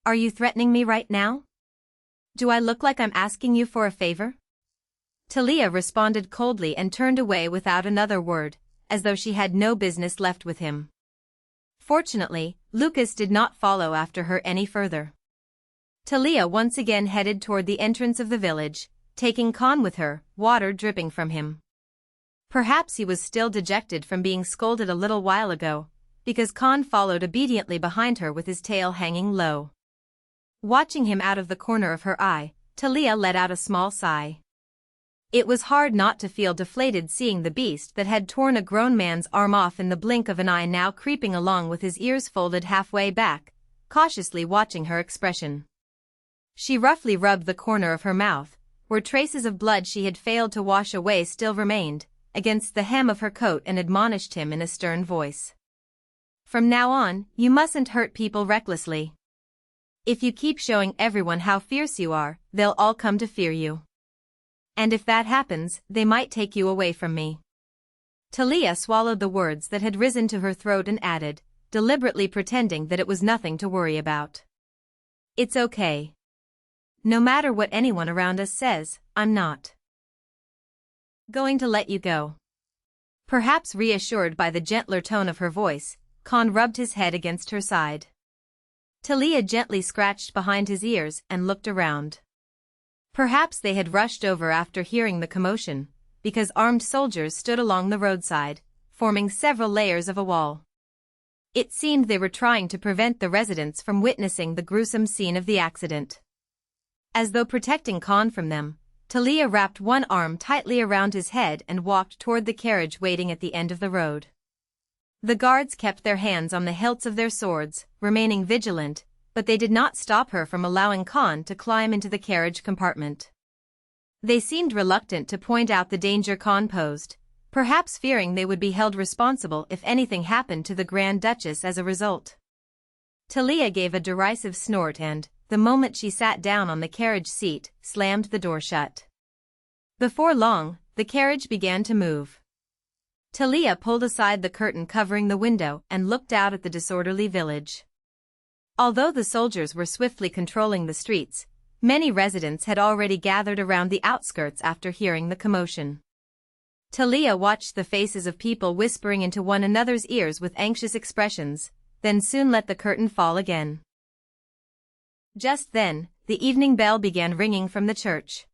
Are you threatening me right now? Do I look like I'm asking you for a favor? Talia responded coldly and turned away without another word, as though she had no business left with him. Fortunately, Lucas did not follow after her any further. Talia once again headed toward the entrance of the village, taking Con with her, water dripping from him. Perhaps he was still dejected from being scolded a little while ago, because Con followed obediently behind her with his tail hanging low. Watching him out of the corner of her eye, Talia let out a small sigh. It was hard not to feel deflated seeing the beast that had torn a grown man's arm off in the blink of an eye now creeping along with his ears folded halfway back, cautiously watching her expression. She roughly rubbed the corner of her mouth, where traces of blood she had failed to wash away still remained, against the hem of her coat and admonished him in a stern voice. From now on, you mustn't hurt people recklessly. If you keep showing everyone how fierce you are, they'll all come to fear you. And if that happens, they might take you away from me. Talia swallowed the words that had risen to her throat and added, deliberately pretending that it was nothing to worry about. It's okay. No matter what anyone around us says, I'm not going to let you go. Perhaps reassured by the gentler tone of her voice, Con rubbed his head against her side. Talia gently scratched behind his ears and looked around. Perhaps they had rushed over after hearing the commotion, because armed soldiers stood along the roadside, forming several layers of a wall. It seemed they were trying to prevent the residents from witnessing the gruesome scene of the accident. As though protecting Con from them, Talia wrapped one arm tightly around his head and walked toward the carriage waiting at the end of the road. The guards kept their hands on the hilts of their swords, remaining vigilant, but they did not stop her from allowing Con to climb into the carriage compartment. They seemed reluctant to point out the danger Con posed, perhaps fearing they would be held responsible if anything happened to the Grand Duchess as a result. Talia gave a derisive snort and, the moment she sat down on the carriage seat, slammed the door shut. Before long, the carriage began to move. Talia pulled aside the curtain covering the window and looked out at the disorderly village. Although the soldiers were swiftly controlling the streets, many residents had already gathered around the outskirts after hearing the commotion. Talia watched the faces of people whispering into one another's ears with anxious expressions, then soon let the curtain fall again. Just then, the evening bell began ringing from the church.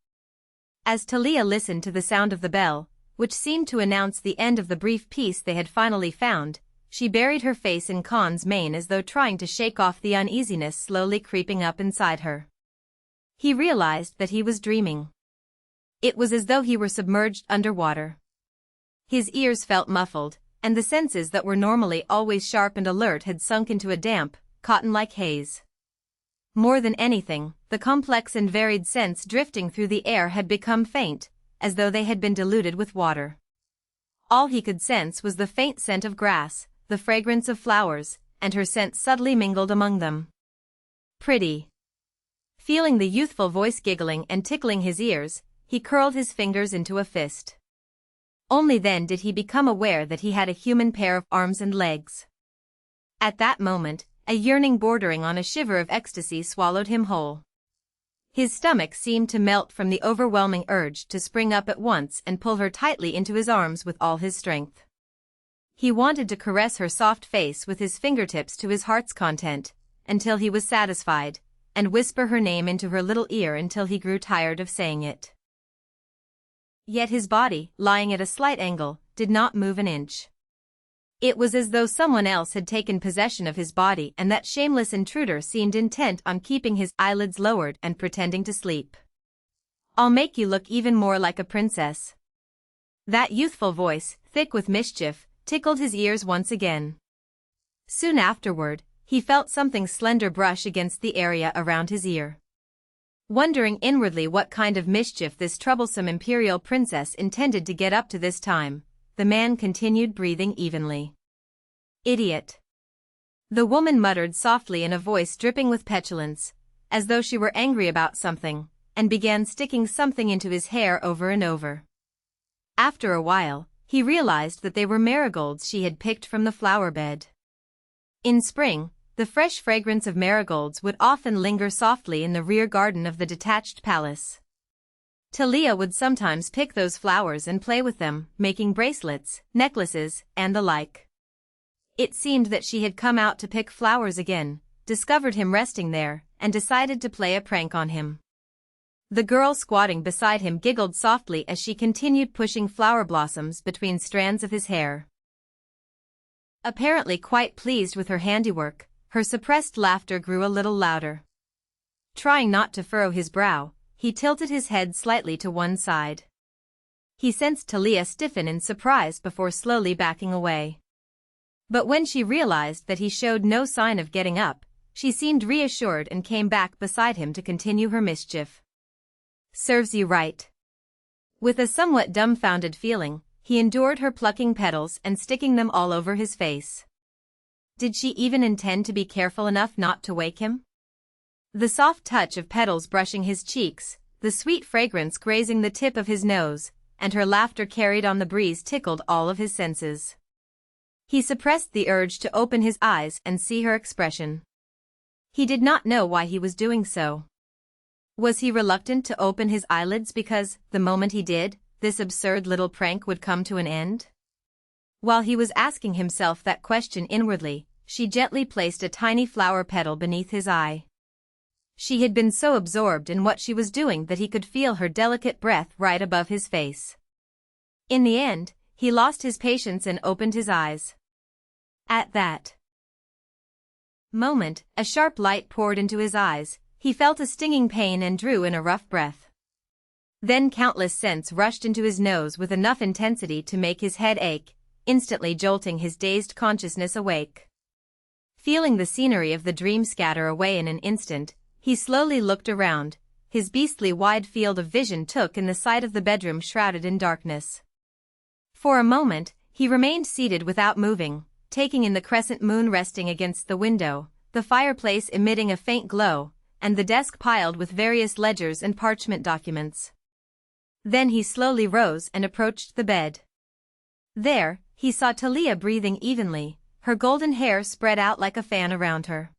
As Talia listened to the sound of the bell, which seemed to announce the end of the brief peace they had finally found, she buried her face in Con's mane as though trying to shake off the uneasiness slowly creeping up inside her. He realized that he was dreaming. It was as though he were submerged underwater. His ears felt muffled, and the senses that were normally always sharp and alert had sunk into a damp, cotton-like haze. More than anything, the complex and varied scents drifting through the air had become faint, as though they had been diluted with water. All he could sense was the faint scent of grass, the fragrance of flowers, and her scent subtly mingled among them. Pretty. Feeling the youthful voice giggling and tickling his ears, he curled his fingers into a fist. Only then did he become aware that he had a human pair of arms and legs. At that moment, a yearning bordering on a shiver of ecstasy swallowed him whole. His stomach seemed to melt from the overwhelming urge to spring up at once and pull her tightly into his arms with all his strength. He wanted to caress her soft face with his fingertips to his heart's content, until he was satisfied, and whisper her name into her little ear until he grew tired of saying it. Yet his body, lying at a slight angle, did not move an inch. It was as though someone else had taken possession of his body and that shameless intruder seemed intent on keeping his eyelids lowered and pretending to sleep. "I'll make you look even more like a princess." That youthful voice, thick with mischief, tickled his ears once again. Soon afterward, he felt something slender brush against the area around his ear. Wondering inwardly what kind of mischief this troublesome imperial princess intended to get up to this time, the man continued breathing evenly. "Idiot." The woman muttered softly in a voice dripping with petulance, as though she were angry about something, and began sticking something into his hair over and over. After a while, he realized that they were marigolds she had picked from the flower bed. In spring, the fresh fragrance of marigolds would often linger softly in the rear garden of the detached palace. Talia would sometimes pick those flowers and play with them, making bracelets, necklaces, and the like. It seemed that she had come out to pick flowers again, discovered him resting there, and decided to play a prank on him. The girl squatting beside him giggled softly as she continued pushing flower blossoms between strands of his hair. Apparently quite pleased with her handiwork, her suppressed laughter grew a little louder. Trying not to furrow his brow, he tilted his head slightly to one side. He sensed Talia stiffen in surprise before slowly backing away. But when she realized that he showed no sign of getting up, she seemed reassured and came back beside him to continue her mischief. "Serves you right." With a somewhat dumbfounded feeling, he endured her plucking petals and sticking them all over his face. Did she even intend to be careful enough not to wake him? The soft touch of petals brushing his cheeks, the sweet fragrance grazing the tip of his nose, and her laughter carried on the breeze tickled all of his senses. He suppressed the urge to open his eyes and see her expression. He did not know why he was doing so. Was he reluctant to open his eyelids because, the moment he did, this absurd little prank would come to an end? While he was asking himself that question inwardly, she gently placed a tiny flower petal beneath his eye. She had been so absorbed in what she was doing that he could feel her delicate breath right above his face. In the end, he lost his patience and opened his eyes. At that moment, a sharp light poured into his eyes, he felt a stinging pain and drew in a rough breath. Then countless scents rushed into his nose with enough intensity to make his head ache, instantly jolting his dazed consciousness awake. Feeling the scenery of the dream scatter away in an instant, he slowly looked around, his beastly wide field of vision took in the sight of the bedroom shrouded in darkness. For a moment, he remained seated without moving, taking in the crescent moon resting against the window, the fireplace emitting a faint glow, and the desk piled with various ledgers and parchment documents. Then he slowly rose and approached the bed. There, he saw Talia breathing evenly, her golden hair spread out like a fan around her.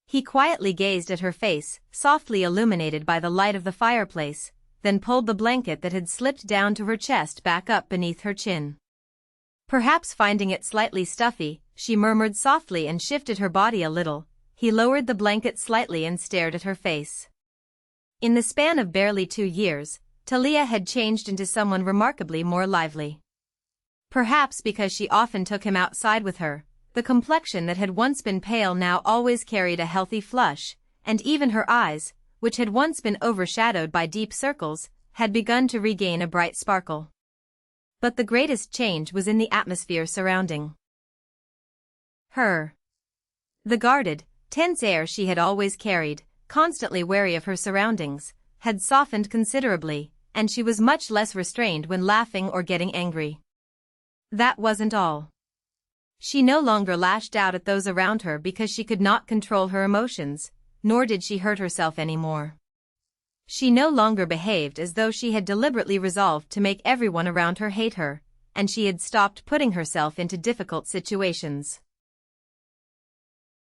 He quietly gazed at her face, softly illuminated by the light of the fireplace, then pulled the blanket that had slipped down to her chest back up beneath her chin. Perhaps finding it slightly stuffy, she murmured softly and shifted her body a little. He lowered the blanket slightly and stared at her face. In the span of barely 2 years, Talia had changed into someone remarkably more lively. Perhaps because she often took him outside with her, the complexion that had once been pale now always carried a healthy flush, and even her eyes, which had once been overshadowed by deep circles, had begun to regain a bright sparkle. But the greatest change was in the atmosphere surrounding her. The guarded, tense air she had always carried, constantly wary of her surroundings, had softened considerably, and she was much less restrained when laughing or getting angry. That wasn't all. She no longer lashed out at those around her because she could not control her emotions, nor did she hurt herself anymore. She no longer behaved as though she had deliberately resolved to make everyone around her hate her, and she had stopped putting herself into difficult situations.